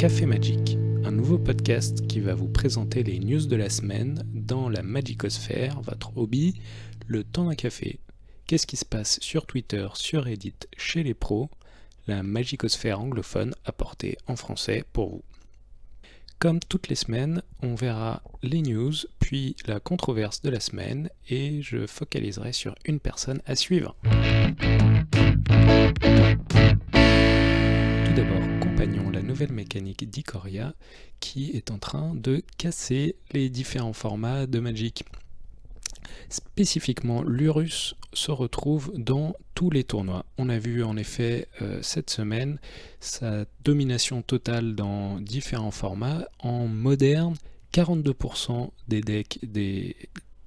Café Magic, un nouveau podcast qui va vous présenter les news de la semaine dans la magicosphère, votre hobby, le temps d'un café. Qu'est-ce qui se passe sur Twitter, sur Reddit, chez les pros, la magicosphère anglophone apportée en français pour vous. Comme toutes les semaines, on verra les news, puis la controverse de la semaine, et je focaliserai sur une personne à suivre. Tout d'abord, Compagnon, la nouvelle mécanique d'Ikoria, qui est en train de casser les différents formats de Magic. Spécifiquement, l'Urus se retrouve dans tous les tournois. On a vu en effet cette semaine sa domination totale dans différents formats. En moderne, 42% des decks des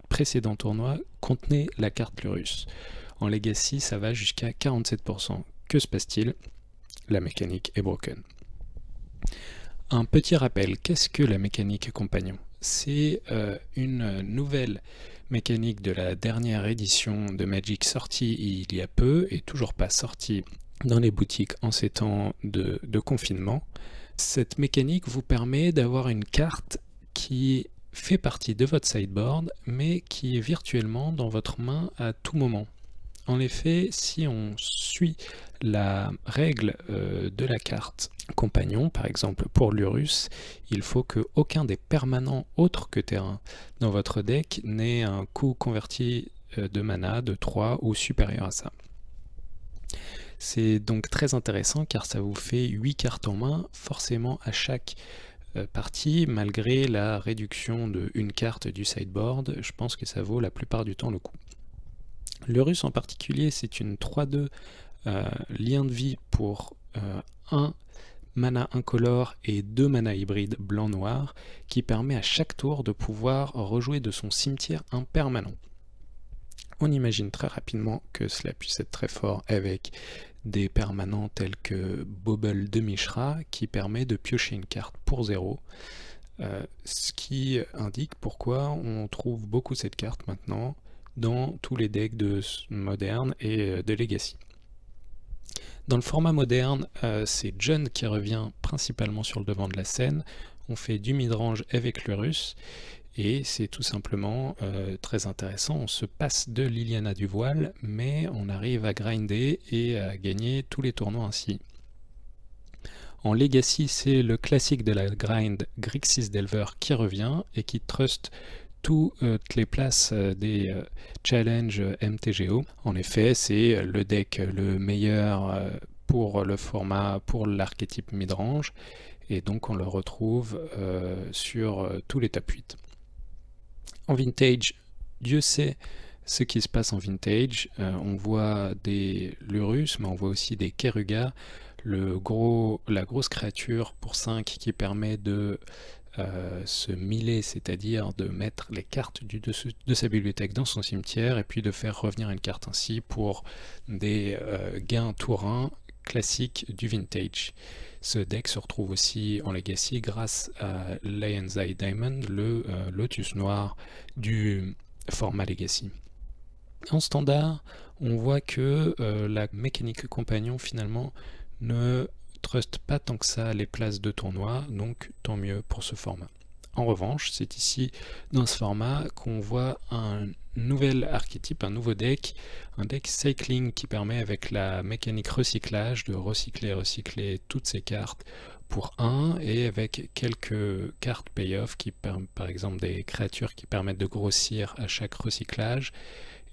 précédents tournois contenaient la carte l'Urus. En Legacy, ça va jusqu'à 47%. Que se passe-t-il ? La mécanique est broken. Un petit rappel, qu'est-ce que la mécanique compagnon ? C'est une nouvelle mécanique de la dernière édition de Magic sortie il y a peu et toujours pas sortie dans les boutiques en ces temps de confinement. Cette mécanique vous permet d'avoir une carte qui fait partie de votre sideboard mais qui est virtuellement dans votre main à tout moment. En effet, si on suit la règle de la carte compagnon, par exemple pour l'Urus, il faut qu'aucun des permanents autres que terrain dans votre deck n'ait un coût converti de mana de 3 ou supérieur à ça. C'est donc très intéressant car ça vous fait 8 cartes en main, forcément à chaque partie, malgré la réduction de une carte du sideboard. Je pense que ça vaut la plupart du temps le coup. L'Urus en particulier, c'est une 3-2 lien de vie pour 1 mana incolore et 2 mana hybride blanc-noir qui permet à chaque tour de pouvoir rejouer de son cimetière un permanent. On imagine très rapidement que cela puisse être très fort avec des permanents tels que Bobble de Mishra qui permet de piocher une carte pour 0. Ce qui indique pourquoi on trouve beaucoup cette carte maintenant dans tous les decks de moderne et de Legacy. Dans le format moderne, c'est John qui revient principalement sur le devant de la scène. On fait du midrange avec l'Urus et c'est tout simplement très intéressant. On se passe de Liliana du Voile, mais on arrive à grinder et à gagner tous les tournois ainsi. En Legacy, c'est le classique de la grind Grixis Delver qui revient et qui trust toutes les places des challenges MTGO. En effet, c'est le deck le meilleur pour le format, pour l'archétype midrange, et donc on le retrouve sur tous les top 8. En Vintage, Dieu sait ce qui se passe en Vintage. On voit des Lurus, mais on voit aussi des Keruga, la grosse créature pour 5 qui permet de se miler, c'est-à-dire de mettre les cartes du dessus de sa bibliothèque dans son cimetière et puis de faire revenir une carte ainsi pour des gains tour 1 classiques du Vintage. Ce deck se retrouve aussi en Legacy grâce à Lion's Eye Diamond, le lotus noir du format Legacy. En standard, on voit que la mécanique compagnon finalement ne trust pas tant que ça les places de tournoi, donc tant mieux pour ce format. En revanche, c'est ici dans ce format qu'on voit un nouvel archétype, un nouveau deck, un deck cycling qui permet avec la mécanique recyclage de recycler toutes ces cartes pour 1 et avec quelques cartes payoff qui par exemple des créatures qui permettent de grossir à chaque recyclage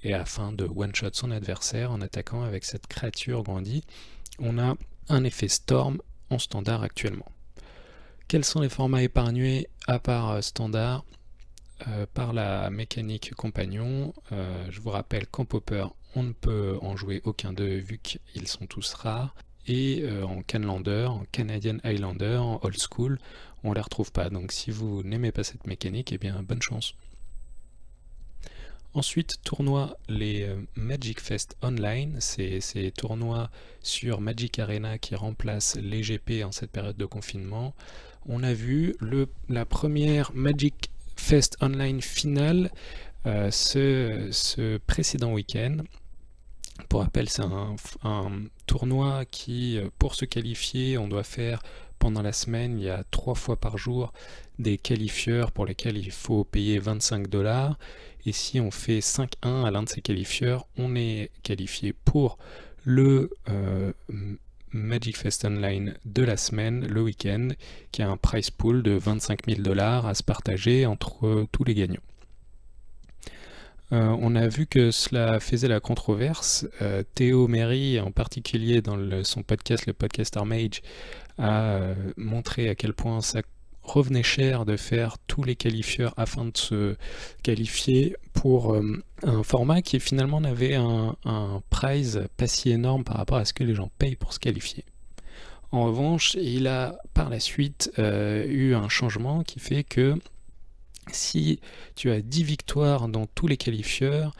et afin de one-shot son adversaire en attaquant avec cette créature grandie. On a un effet Storm en standard actuellement. Quels sont les formats épargnés à part standard par la mécanique compagnon? Je vous rappelle qu'en Pauper, on ne peut en jouer aucun d'eux vu qu'ils sont tous rares. Et en Canlander, en Canadian Highlander, en Old School, on ne les retrouve pas. Donc si vous n'aimez pas cette mécanique, eh bien bonne chance. Ensuite, tournoi, les Magic Fest Online, c'est ces tournois sur Magic Arena qui remplacent les GP en cette période de confinement. On a vu la première Magic Fest Online finale ce précédent week-end. Pour rappel, c'est un tournoi qui, pour se qualifier, on doit faire pendant la semaine, il y a 3 fois par jour des qualifieurs pour lesquels il faut payer 25 $. Et si on fait 5-1 à l'un de ces qualifieurs, on est qualifié pour le Magic Fest Online de la semaine, le week-end, qui a un prize pool de 25 000 $ à se partager entre tous les gagnants. On a vu que cela faisait la controverse. Théo Méry, en particulier dans son podcast, le Podcaster Mage, a montré à quel point ça revenait cher de faire tous les qualifieurs afin de se qualifier pour un format qui finalement n'avait un prize pas si énorme par rapport à ce que les gens payent pour se qualifier. En revanche, il a par la suite eu un changement qui fait que si tu as 10 victoires dans tous les qualifieurs,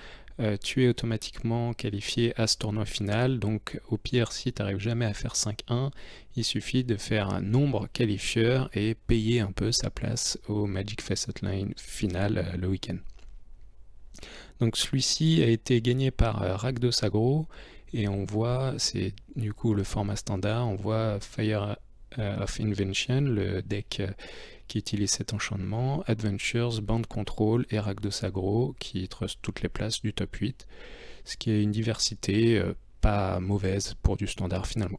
tu es automatiquement qualifié à ce tournoi final. Donc au pire, si tu n'arrives jamais à faire 5-1, il suffit de faire un nombre qualifieur et payer un peu sa place au Magic Fest Hotline final le week-end. Donc celui-ci a été gagné par Rakdos Agro et on voit, c'est du coup le format standard, on voit Fire of Invention, le deck qui utilise cet enchantement, Adventures, Band Control et Rakdos Agro qui trust toutes les places du top 8, ce qui est une diversité pas mauvaise pour du standard finalement.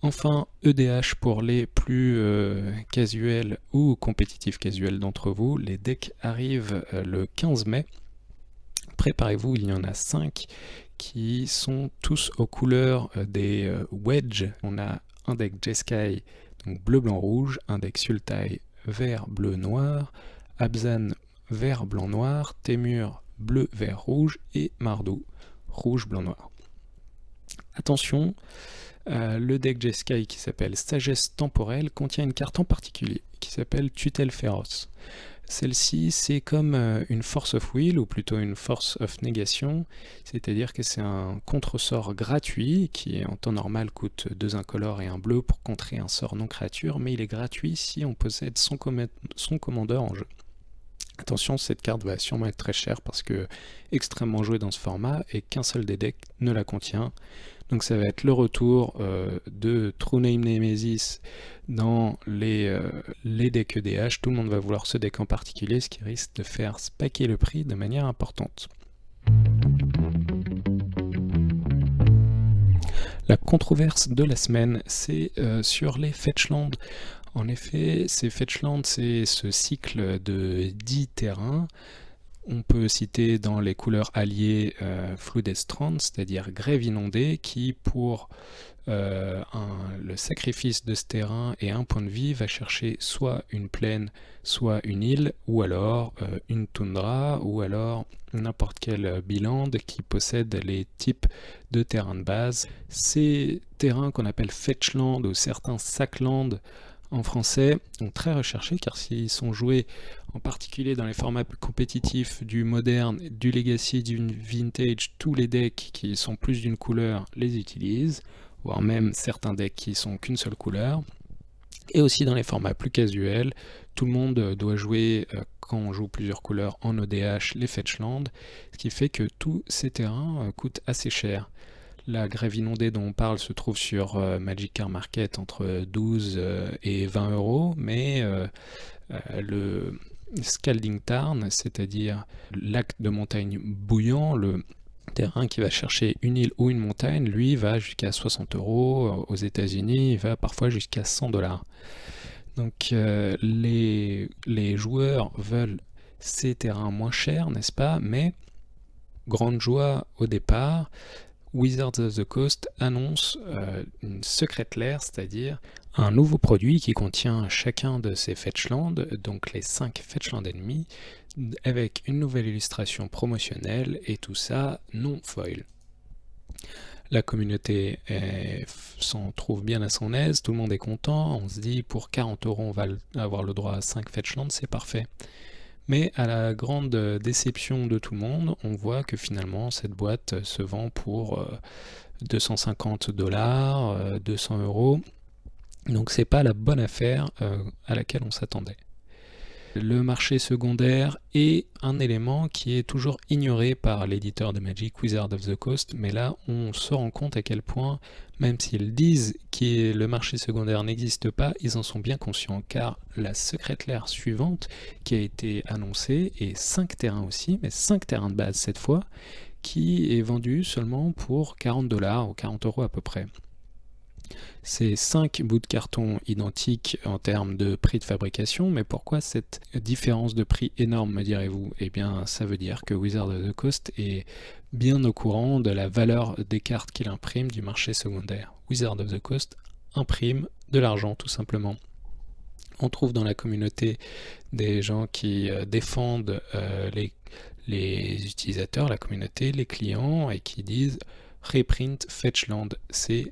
Enfin, EDH pour les plus casuels ou compétitifs casuels d'entre vous, les decks arrivent le 15 mai. Préparez-vous, il y en a 5 qui sont tous aux couleurs des Wedge. On a un deck Jeskai, donc bleu, blanc, rouge, un deck Sultai vert, bleu, noir, Abzan vert, blanc, noir, Temur bleu, vert, rouge et Mardu rouge, blanc, noir. Attention, le deck Jeskai qui s'appelle Sagesse Temporelle contient une carte en particulier qui s'appelle Tutelle Féroce. Celle-ci, c'est comme une Force of Will, ou plutôt une Force of Négation, c'est-à-dire que c'est un contre-sort gratuit, qui en temps normal coûte 2 incolores et un bleu pour contrer un sort non créature, mais il est gratuit si on possède son commandeur en jeu. Attention, cette carte va sûrement être très chère parce que extrêmement jouée dans ce format et qu'un seul des decks ne la contient. Donc ça va être le retour de True Name Nemesis dans les decks EDH. Tout le monde va vouloir ce deck en particulier, ce qui risque de faire spacker le prix de manière importante. La controverse de la semaine, c'est sur les Fetchlands. En effet, ces Fetchlands, c'est ce cycle de 10 terrains. On peut citer dans les couleurs alliées Flooded Strand, c'est-à-dire Grève inondée, qui pour le sacrifice de ce terrain et un point de vie va chercher soit une plaine, soit une île, ou alors une toundra, ou alors n'importe quel biland qui possède les types de terrains de base. Ces terrains qu'on appelle Fetchland ou certains Sackland en français sont très recherchés car s'ils sont joués en particulier dans les formats compétitifs du moderne, du legacy, du vintage, tous les decks qui sont plus d'une couleur les utilisent, voire même certains decks qui sont qu'une seule couleur. Et aussi dans les formats plus casuels, tout le monde doit jouer quand on joue plusieurs couleurs en ODH les Fetchland, ce qui fait que tous ces terrains coûtent assez cher. La grève inondée dont on parle se trouve sur Magic Card Market entre 12 et 20 €, mais le Scalding Tarn, c'est-à-dire lac de montagne bouillant, le terrain qui va chercher une île ou une montagne, lui va jusqu'à 60 €. Aux États-Unis, il va parfois jusqu'à 100 $. Donc les joueurs veulent ces terrains moins chers, n'est-ce pas? Mais grande joie au départ, Wizards of the Coast annonce une Secret Lair, c'est-à-dire un nouveau produit qui contient chacun de ces Fetchlands, donc les 5 Fetchlands ennemis, avec une nouvelle illustration promotionnelle et tout ça non foil. La communauté s'en trouve bien à son aise, tout le monde est content, on se dit pour 40 € on va avoir le droit à 5 Fetchlands, c'est parfait. Mais à la grande déception de tout le monde, on voit que finalement cette boîte se vend pour 250 $, 200 €. Donc c'est pas la bonne affaire à laquelle on s'attendait. Le marché secondaire est un élément qui est toujours ignoré par l'éditeur de Magic, Wizards of the Coast, mais là on se rend compte à quel point, même s'ils disent que le marché secondaire n'existe pas, ils en sont bien conscients, car la Secret Lair suivante qui a été annoncée est 5 terrains aussi, mais 5 terrains de base cette fois, qui est vendue seulement pour 40$ ou 40€ à peu près. C'est 5 bouts de carton identiques en termes de prix de fabrication, mais pourquoi cette différence de prix énorme, me direz-vous? Eh bien, ça veut dire que Wizards of the Coast est bien au courant de la valeur des cartes qu'il imprime du marché secondaire. Wizards of the Coast imprime de l'argent, tout simplement. On trouve dans la communauté des gens qui défendent les utilisateurs, la communauté, les clients, et qui disent « Reprint Fetchland ». C'est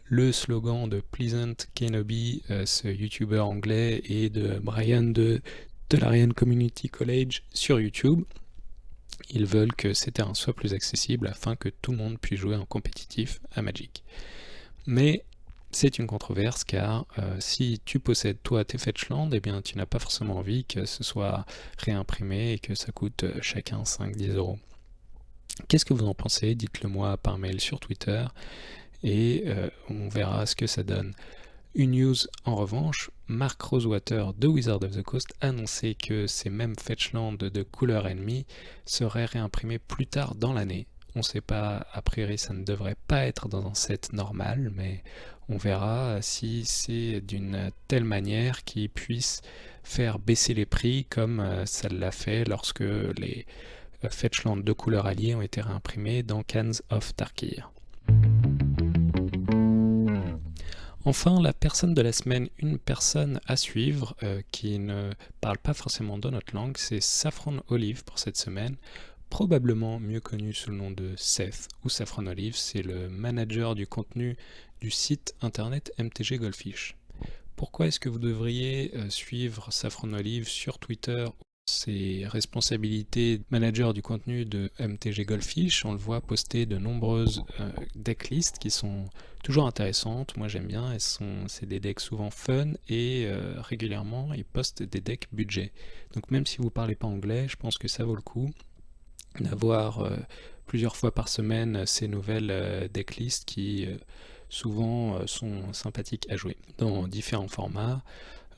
le slogan de Pleasant Kenobi, ce YouTuber anglais, et de Brian de Tolarian Community College sur YouTube. Ils veulent que ces terrains soient plus accessibles afin que tout le monde puisse jouer en compétitif à Magic. Mais c'est une controverse car si tu possèdes toi tes Fetchland, eh bien tu n'as pas forcément envie que ce soit réimprimé et que ça coûte chacun 5-10€. Qu'est-ce que vous en pensez? Dites-le moi par mail sur Twitter et on verra ce que ça donne. Une news en revanche, Mark Rosewater de Wizards of the Coast annonçait que ces mêmes Fetchland de couleur ennemie seraient réimprimés plus tard dans l'année. On ne sait pas, a priori ça ne devrait pas être dans un set normal, mais on verra si c'est d'une telle manière qu'il puisse faire baisser les prix comme ça l'a fait lorsque les Fetchland de couleur alliée ont été réimprimés dans Cans of Tarkir. Enfin, la personne de la semaine, une personne à suivre qui ne parle pas forcément dans notre langue, c'est Saffron Olive pour cette semaine, probablement mieux connu sous le nom de Seth ou Saffron Olive, c'est le manager du contenu du site internet MTG Goldfish. Pourquoi est-ce que vous devriez suivre Saffron Olive sur Twitter? Ses responsabilités de manager du contenu de MTG Goldfish, on le voit poster de nombreuses decklists qui sont toujours intéressantes, moi j'aime bien, c'est des decks souvent fun et régulièrement ils postent des decks budget. Donc même si vous ne parlez pas anglais, je pense que ça vaut le coup d'avoir plusieurs fois par semaine ces nouvelles decklists qui souvent sont sympathiques à jouer. Dans différents formats,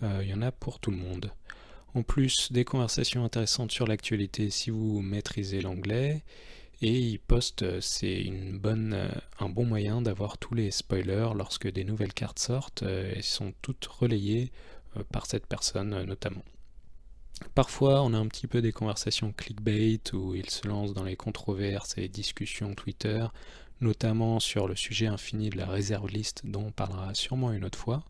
il y en a pour tout le monde. En plus, des conversations intéressantes sur l'actualité si vous maîtrisez l'anglais. Et il poste, c'est un bon moyen d'avoir tous les spoilers lorsque des nouvelles cartes sortent. Elles sont toutes relayées par cette personne notamment. Parfois, on a un petit peu des conversations clickbait où il se lance dans les controverses et les discussions Twitter, notamment sur le sujet infini de la réserve liste dont on parlera sûrement une autre fois.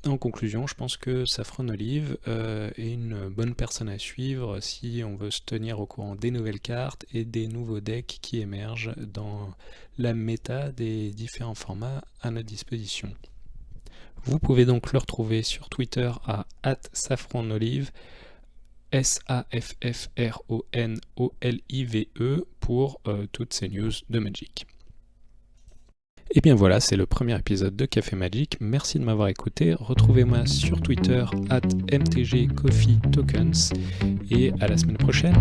En conclusion, je pense que Saffron Olive est une bonne personne à suivre si on veut se tenir au courant des nouvelles cartes et des nouveaux decks qui émergent dans la méta des différents formats à notre disposition. Vous pouvez donc le retrouver sur Twitter à @saffronolive, SAFFRONOLIVE pour toutes ces news de Magic. Et bien voilà, c'est le premier épisode de Café Magic. Merci de m'avoir écouté. Retrouvez-moi sur Twitter @MTGCoffeeTokens et à la semaine prochaine.